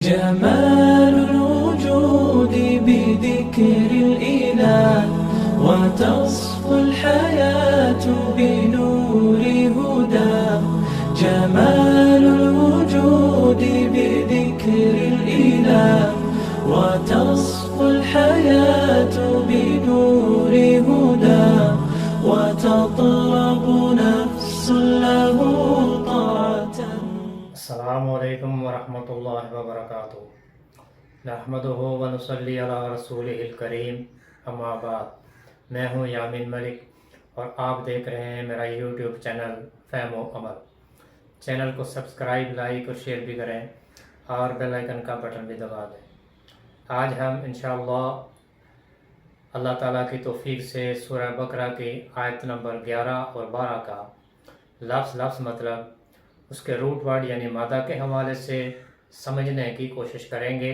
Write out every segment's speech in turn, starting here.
جمال الوجود بذكر الإله وتصفو الحياة بنور هدى. جمال الوجود بذكر الإله وتصفو الحياة بنور هدى وتطلب نفس له طاعة. السلام علیکم ورحمۃ اللہ وبرکاتہ. نحمدہ ونصلی علی رسولہ الکریم. اما بعد. میں ہوں یامین ملک اور آپ دیکھ رہے ہیں میرا یوٹیوب چینل فہم و عمل. چینل کو سبسکرائب، لائک اور شیئر بھی کریں اور بیل آئیکن کا بٹن بھی دبا دیں. آج ہم انشاءاللہ اللہ تعالیٰ کی توفیق سے سورہ بقرہ کی آیت نمبر 11 اور 12 کا لفظ مطلب اس کے روٹ ورڈ یعنی مادہ کے حوالے سے سمجھنے کی کوشش کریں گے.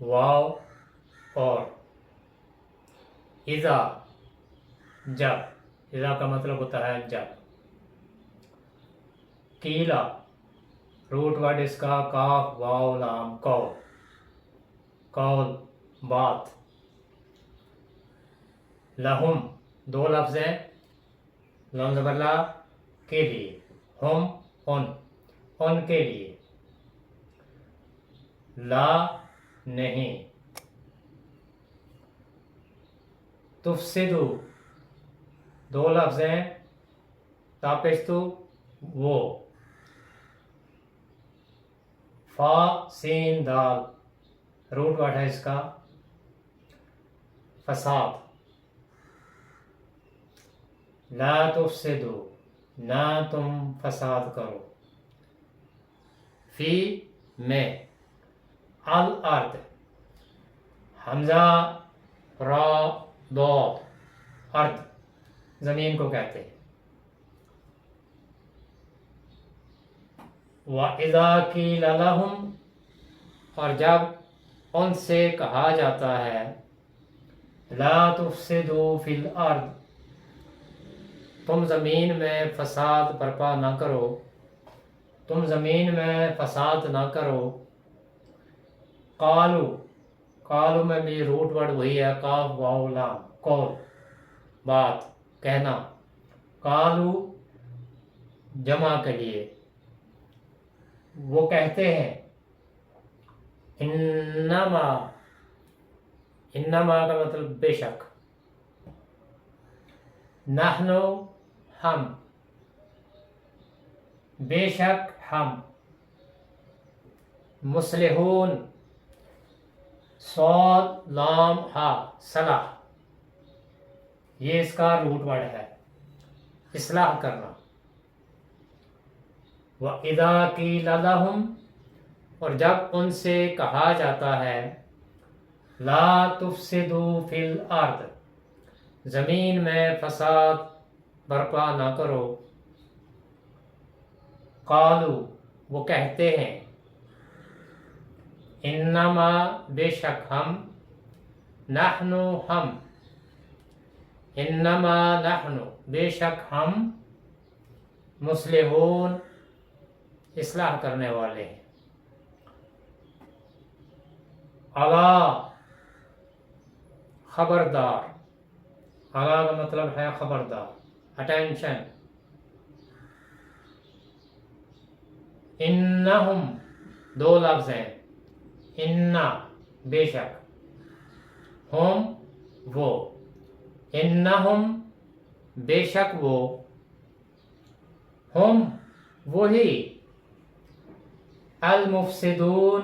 واو اور اذا، جب. اذا کا مطلب ہوتا ہے جب. قیلا، روٹ ورڈ اس کا کاف واو لام قول. قول، بات. لہم، دو لفظ ہیں لام زبر لا کے لیے. ہم، ان کے لیے. لا، نہیں. تفسدو، دو لفظ ہیں تاپستو، وہ. فا سین دال، روٹ ورڈ ہے اس کا فساد. لا تفسدو، نہ تم فساد کرو. فی، میں. الارض، حمزہ را ضاد، ارض، زمین کو کہتے ہیں. وَإِذَا قِيلَ لَهُمْ، اور جب ان سے کہا جاتا ہے لا تفسدوا فی الارض، تم زمین میں فساد برپا نہ کرو، تم زمین میں فساد نہ کرو. قالو میں بھی روٹ ورڈ وہی ہے قاف واو لام. قول، بات، کہنا. قالو جمع کے لیے وہ کہتے ہیں. انما کا مطلب بے شک. نحنو، ہم، بے شک ہم. مصلحون، صاد لام ہا، صلاح. یہ اس کا روٹ ورڈ ہے، اصلاح کرنا. وَإِذَا قِيلَ لَهُمْ، اور جب ان سے کہا جاتا ہے لا تفسدوا فی الارض، زمین میں فساد برپا نہ کرو. قالو، وہ کہتے ہیں. انما، بے شک ہم. نحنو، ہم. انما نحنو، بے شک ہم. مصلحون، اصلاح کرنے والے ہیں. الا، خبردار. الا کا مطلب ہے خبردار، اٹینشن. انہم، دو لفظ ہیں. انا، بے شک. ہم، وہ. انہم، بے شک وہ. ہم، وہی. المفسدون،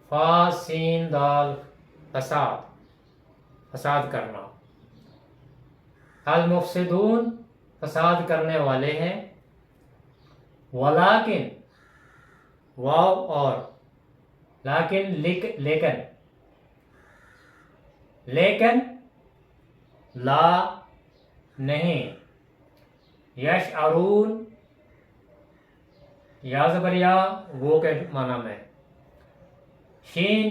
فا سین دال، فساد، فساد کرنا. المفسدون، فساد کرنے والے ہیں. ولیکن، واو اور لیکن لا، نہیں. یشعرون، یا زبر یا، وہ کے معنی میں. شین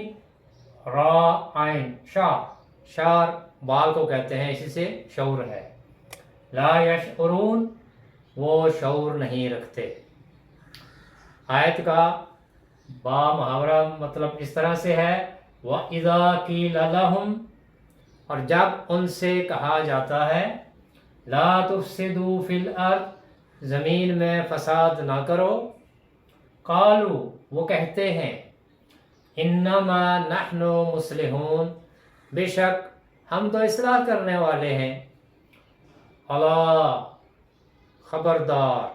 را عین، شار بال کو کہتے ہیں، اسی سے شعور ہے. لا یشعرون، وہ شعور نہیں رکھتے. آیت کا با محاورہ مطلب اس طرح سے ہے وَإِذَا قِيلَ لَهُمْ، اور جب ان سے کہا جاتا ہے لا تفسدوا فی الارض، زمین میں فساد نہ کرو، قالوا، وہ کہتے ہیں انما نحن مصلحون، بے شک ہم تو اصلاح کرنے والے ہیں، الا، خبردار،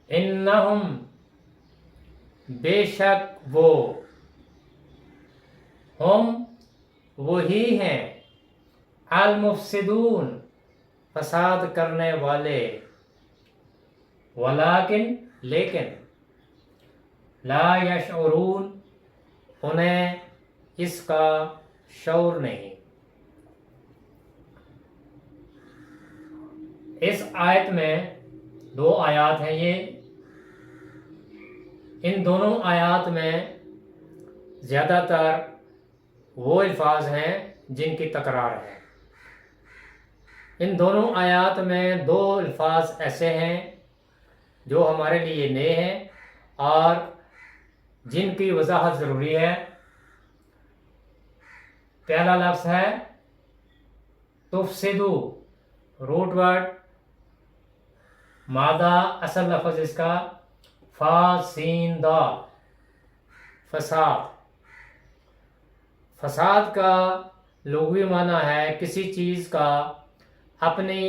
انہم، بے شک وہ، ہم وہی ہیں، المفسدون، فساد کرنے والے، ولیکن، لیکن، لا یشعرون، انہیں اس کا شعور نہیں۔ اس آیت میں 2 آیات ہیں، یہ ان دونوں آیات میں زیادہ تر وہ الفاظ ہیں جن کی تکرار ہے۔ ان دونوں آیات میں 2 الفاظ ایسے ہیں جو ہمارے لیے نئے ہیں اور جن کی وضاحت ضروری ہے۔ پہلا لفظ ہے تفسدو، روٹ ورڈ، مادہ، اصل لفظ اس کا فاسیندہ، فساد۔ فساد کا لغوی معنی ہے کسی چیز کا اپنی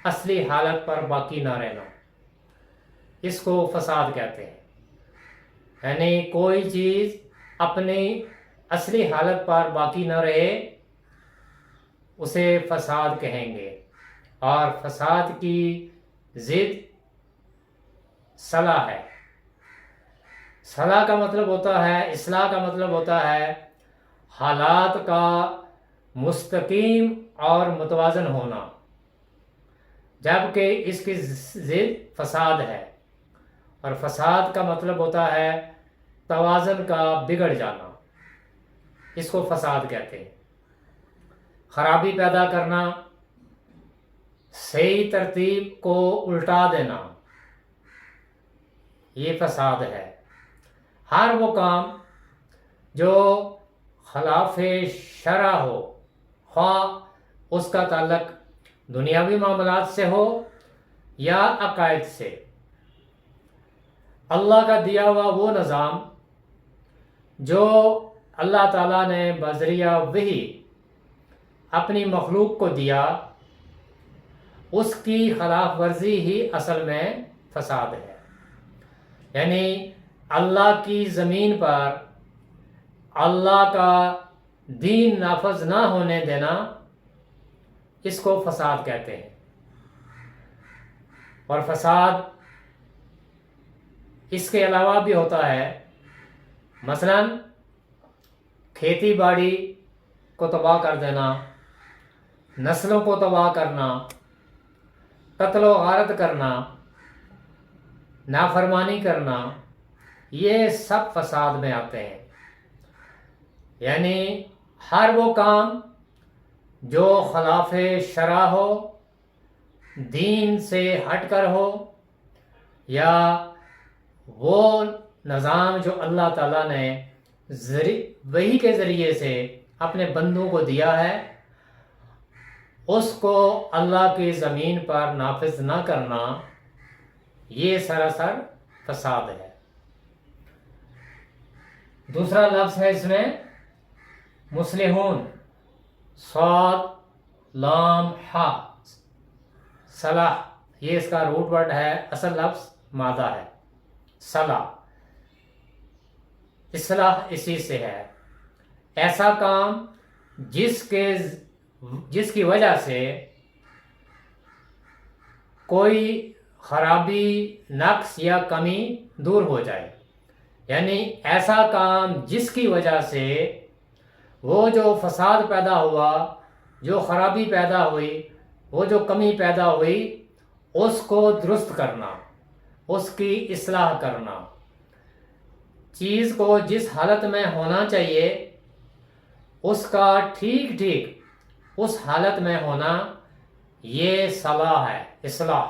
اصلی حالت پر باقی نہ رہنا، اس کو فساد کہتے ہیں۔ یعنی کوئی چیز اپنی اصلی حالت پر باقی نہ رہے اسے فساد کہیں گے، اور فساد کی ضد صلاح ہے۔ صلاح کا مطلب ہوتا ہے، اصلاح کا مطلب ہوتا ہے حالات کا مستقیم اور متوازن ہونا، جبکہ اس کی ضد فساد ہے، اور فساد کا مطلب ہوتا ہے توازن کا بگڑ جانا، اس کو فساد کہتے ہیں۔ خرابی پیدا کرنا، صحیح ترتیب کو الٹا دینا، یہ فساد ہے۔ ہر وہ کام جو خلاف شرع ہو، خواہ اس کا تعلق دنیاوی معاملات سے ہو یا عقائد سے، اللہ کا دیا ہوا وہ نظام جو اللہ تعالیٰ نے بذریعہ وحی اپنی مخلوق کو دیا، اس کی خلاف ورزی ہی اصل میں فساد ہے۔ یعنی اللہ کی زمین پر اللہ کا دین نافذ نہ ہونے دینا، اس کو فساد کہتے ہیں۔ اور فساد اس کے علاوہ بھی ہوتا ہے، مثلا کھیتی باڑی کو تباہ کر دینا، نسلوں کو تباہ کرنا، قتل و غارت کرنا، نافرمانی کرنا، یہ سب فساد میں آتے ہیں۔ یعنی ہر وہ کام جو خلاف شرع ہو، دین سے ہٹ کر ہو، یا وہ نظام جو اللہ تعالیٰ نے وحی کے ذریعے سے اپنے بندوں کو دیا ہے، اس کو اللہ کی زمین پر نافذ نہ کرنا، یہ سراسر فساد ہے۔ دوسرا لفظ ہے اس میں مصلحون، صاد لام ہا، صلاح، یہ اس کا روٹ ورڈ ہے، اصل لفظ مادہ ہے، صلاح، اصلاح اسی سے ہے۔ ایسا کام جس کی وجہ سے کوئی خرابی، نقص یا کمی دور ہو جائے، یعنی ایسا کام جس کی وجہ سے وہ جو فساد پیدا ہوا، جو خرابی پیدا ہوئی، وہ جو کمی پیدا ہوئی، اس کو درست کرنا، اس کی اصلاح کرنا، چیز کو جس حالت میں ہونا چاہیے اس کا ٹھیک اس حالت میں ہونا، یہ صلاح ہے، اصلاح۔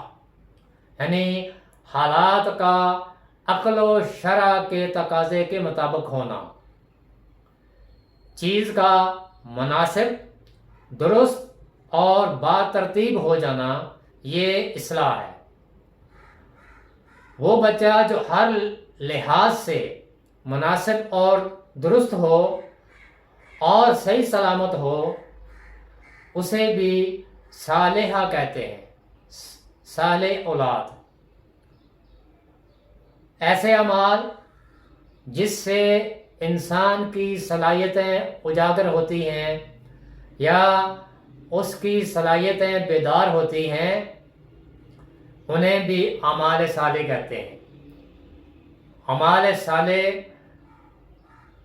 یعنی حالات کا عقل و شرع کے تقاضے کے مطابق ہونا، چیز کا مناسب، درست اور با ترتیب ہو جانا، یہ اصلاح ہے۔ وہ بچہ جو ہر لحاظ سے مناسب اور درست ہو اور صحیح سلامت ہو، اسے بھی صالحہ کہتے ہیں، صالح اولاد۔ ایسے اعمال جس سے انسان کی صلاحیتیں اجاگر ہوتی ہیں یا اس کی صلاحیتیں بیدار ہوتی ہیں، انہیں بھی اعمال صالح کہتے ہیں۔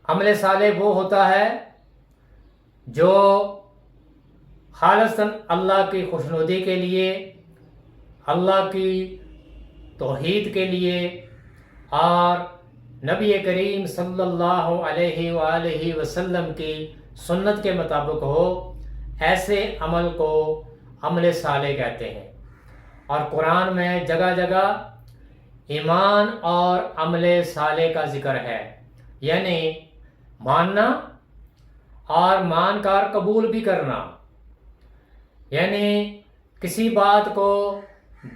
عمل صالح وہ ہوتا ہے جو خالصاً اللہ کی خوشنودی کے لیے، اللہ کی توحید کے لیے اور نبی کریم صلی اللہ علیہ وآلہ وسلم کی سنت کے مطابق ہو، ایسے عمل کو عمل صالح کہتے ہیں۔ اور قرآن میں جگہ جگہ ایمان اور عمل صالح کا ذکر ہے، یعنی ماننا اور مان کر قبول بھی کرنا، یعنی کسی بات کو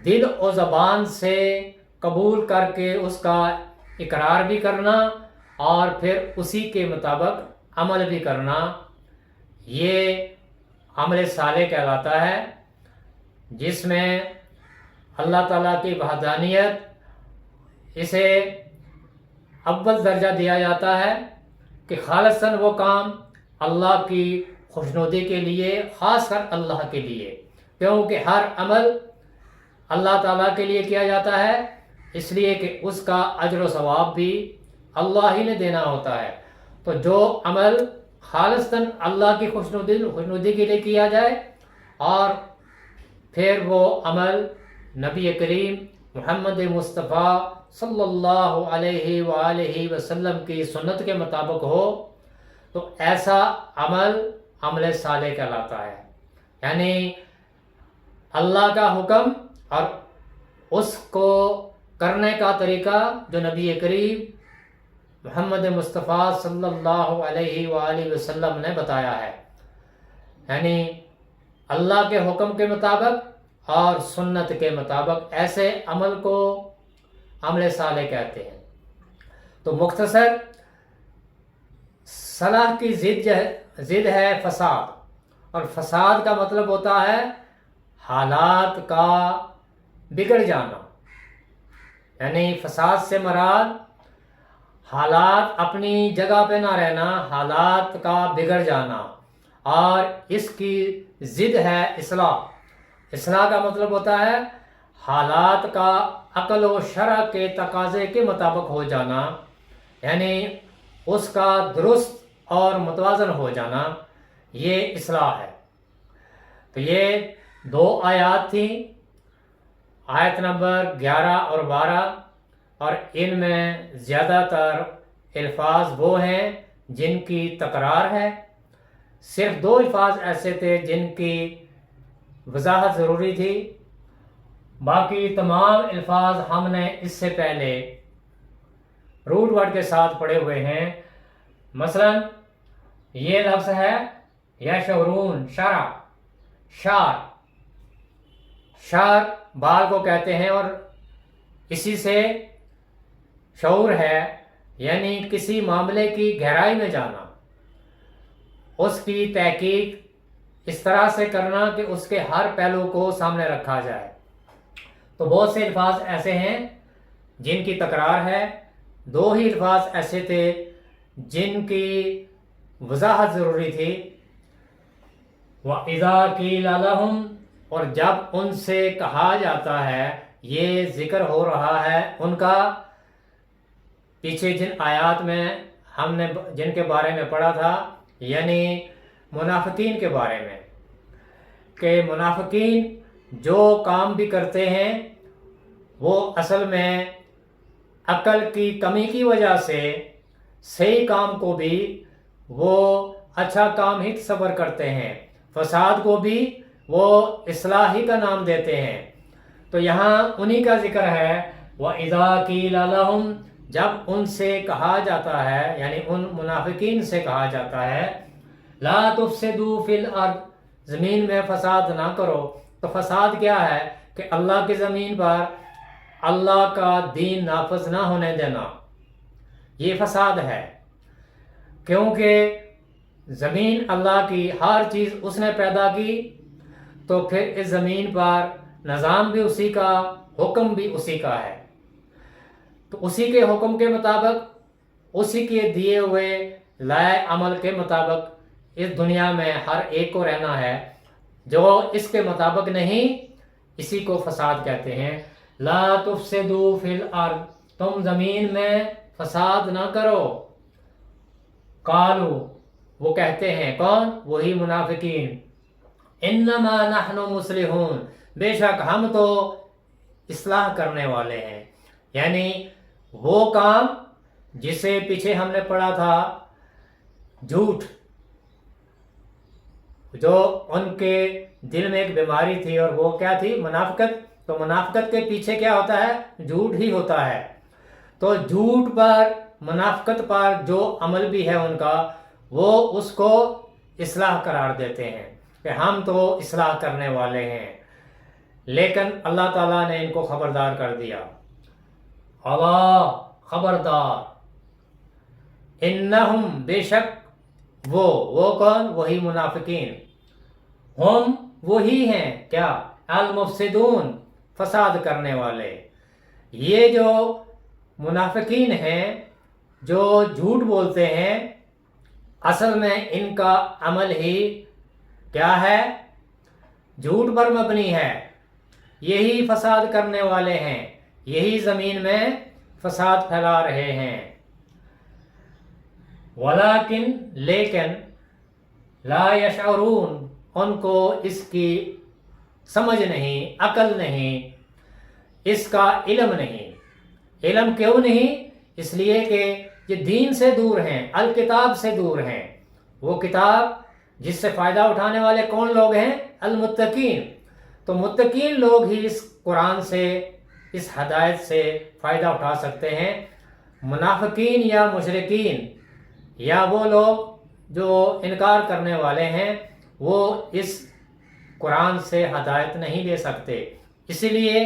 دل و زبان سے قبول کر کے اس کا اقرار بھی کرنا اور پھر اسی کے مطابق عمل بھی کرنا، یہ عمل صالح کہلاتا ہے، جس میں اللہ تعالیٰ کی وحدانیت اسے اول درجہ دیا جاتا ہے کہ خالصاً وہ کام اللہ کی خوشنودی کے لیے، خاص کر اللہ کے لیے، کیونکہ ہر عمل اللہ تعالیٰ کے لیے کیا جاتا ہے، اس لیے کہ اس کا اجر و ثواب بھی اللہ ہی نے دینا ہوتا ہے۔ تو جو عمل خالصاً اللہ کی خوشنودی کے لیے کیا جائے اور پھر وہ عمل نبی کریم محمد مصطفیٰ صلی اللہ علیہ وآلہ وسلم کی سنت کے مطابق ہو، تو ایسا عمل عمل صالح کہلاتا ہے۔ یعنی اللہ کا حکم اور اس کو کرنے کا طریقہ جو نبی کریم محمد مصطفیٰ صلی اللہ علیہ وآلہ وسلم نے بتایا ہے، یعنی اللہ کے حکم کے مطابق اور سنت کے مطابق ایسے عمل کو عمل صالح کہتے ہیں۔ تو مختصر صلاح کی ضد ہے فساد، اور فساد کا مطلب ہوتا ہے حالات کا بگڑ جانا، یعنی فساد سے مراد حالات اپنی جگہ پہ نہ رہنا، حالات کا بگڑ جانا، اور اس کی ضد ہے اصلاح۔ اصلاح کا مطلب ہوتا ہے حالات کا عقل و شرع کے تقاضے کے مطابق ہو جانا، یعنی اس کا درست اور متوازن ہو جانا، یہ اصلاح ہے۔ تو یہ دو آیات تھیں، آیت نمبر 11 اور 12، اور ان میں زیادہ تر الفاظ وہ ہیں جن کی تکرار ہے۔ صرف دو الفاظ ایسے تھے جن کی وضاحت ضروری تھی، باقی تمام الفاظ ہم نے اس سے پہلے روٹ ورڈ کے ساتھ پڑھے ہوئے ہیں۔ مثلا یہ لفظ ہے یشعرون، شرع، شعر، شعر بال کو کہتے ہیں، اور اسی سے شعور ہے، یعنی کسی معاملے کی گہرائی میں جانا، اس کی تحقیق اس طرح سے کرنا کہ اس کے ہر پہلو کو سامنے رکھا جائے۔ تو بہت سے الفاظ ایسے ہیں جن کی تکرار ہے، دو ہی الفاظ ایسے تھے جن کی وضاحت ضروری تھی۔ وَإِذَا قِيلَ لَهُمْ، اور جب ان سے کہا جاتا ہے، یہ ذکر ہو رہا ہے ان کا پیچھے جن آیات میں ہم نے جن کے بارے میں پڑھا تھا، یعنی منافقین کے بارے میں، کہ منافقین جو کام بھی کرتے ہیں وہ اصل میں عقل کی کمی کی وجہ سے صحیح کام کو بھی وہ اچھا کام ہی تصور کرتے ہیں، فساد کو بھی وہ اصلاح ہی کا نام دیتے ہیں۔ تو یہاں انہی کا ذکر ہے وَإِذَا قِيلَ لَهُمْ جب ان سے کہا جاتا ہے، یعنی ان منافقین سے کہا جاتا ہے لا تفسدوا فی الارض زمین میں فساد نہ کرو، تو فساد کیا ہے کہ اللہ کی زمین پر اللہ کا دین نافذ نہ ہونے دینا، یہ فساد ہے۔ کیونکہ زمین اللہ کی، ہر چیز اس نے پیدا کی، تو پھر اس زمین پر نظام بھی اسی کا، حکم بھی اسی کا ہے، تو اسی کے حکم کے مطابق، اسی کے دیے ہوئے لائے عمل کے مطابق اس دنیا میں ہر ایک کو رہنا ہے۔ جو اس کے مطابق نہیں، اسی کو فساد کہتے ہیں۔ لا تفسدوا فی الارض تم زمین میں فساد نہ کرو۔ قالو وہ کہتے ہیں، کون؟ وہی منافقین، انما نحن مصلحون بے شک ہم تو اصلاح کرنے والے ہیں، یعنی وہ کام جسے پیچھے ہم نے پڑھا تھا، جھوٹ، جو ان کے دل میں ایک بیماری تھی، اور وہ کیا تھی؟ منافقت۔ تو منافقت کے پیچھے کیا ہوتا ہے؟ جھوٹ ہی ہوتا ہے۔ تو جھوٹ پر، منافقت پر جو عمل بھی ہے ان کا، وہ اس کو اصلاح قرار دیتے ہیں کہ ہم تو اصلاح کرنے والے ہیں، لیکن اللہ تعالیٰ نے ان کو خبردار کر دیا، اللہ خبردار، انہم بے شک وہ کون؟ وہی منافقین، ہم وہی ہیں، کیا؟ المفسدون فساد کرنے والے۔ یہ جو منافقین ہیں جو جھوٹ بولتے ہیں، اصل میں ان کا عمل ہی کیا ہے؟ جھوٹ پر مبنی ہے، یہی فساد کرنے والے ہیں، یہی زمین میں فساد پھیلا رہے ہیں۔ ولیکن لیکن لا یشعرون ان کو اس کی سمجھ نہیں، عقل نہیں، اس کا علم نہیں۔ علم کیوں نہیں؟ اس لیے کہ یہ دین سے دور ہیں، الکتاب سے دور ہیں۔ وہ کتاب جس سے فائدہ اٹھانے والے کون لوگ ہیں؟ المتقین۔ تو متقین لوگ ہی اس قرآن سے، اس ہدایت سے فائدہ اٹھا سکتے ہیں۔ منافقین یا مشرکین یا وہ لوگ جو انکار کرنے والے ہیں، وہ اس قرآن سے ہدایت نہیں لے سکتے۔ اسی لیے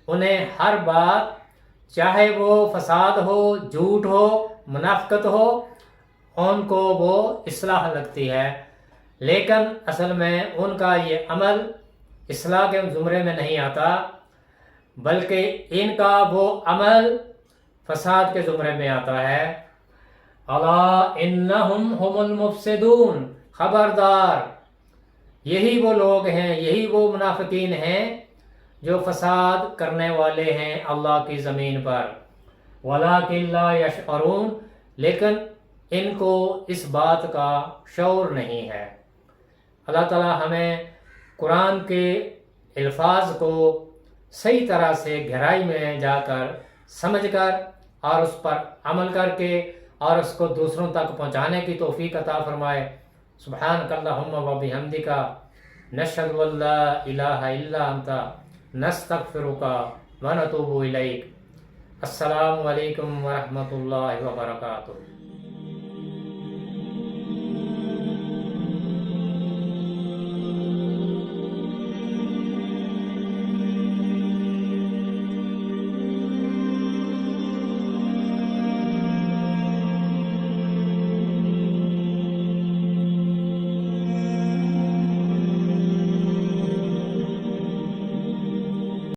انہیں ہر بات، چاہے وہ فساد ہو، جھوٹ ہو، منافقت ہو، ان کو وہ اصلاح لگتی ہے، لیکن اصل میں ان کا یہ عمل اصلاح کے زمرے میں نہیں آتا، بلکہ ان کا وہ عمل فساد کے زمرے میں آتا ہے۔ الا انہم ہم المفسدون خبردار، یہی وہ لوگ ہیں، یہی وہ منافقین ہیں جو فساد کرنے والے ہیں اللہ کی زمین پر۔ ولیکن لا یشعرون لیکن ان کو اس بات کا شعور نہیں ہے۔ اللہ تعالیٰ ہمیں قرآن کے الفاظ کو صحیح طرح سے گہرائی میں جا کر سمجھ کر اور اس پر عمل کر کے اور اس کو دوسروں تک پہنچانے کی توفیق عطا فرمائے۔ سبحانک اللہم و بحمدک نشہد ان لا الہ الا انت نستغفرک و نتوب الیک۔ السلام علیکم ورحمۃ اللہ وبرکاتہ۔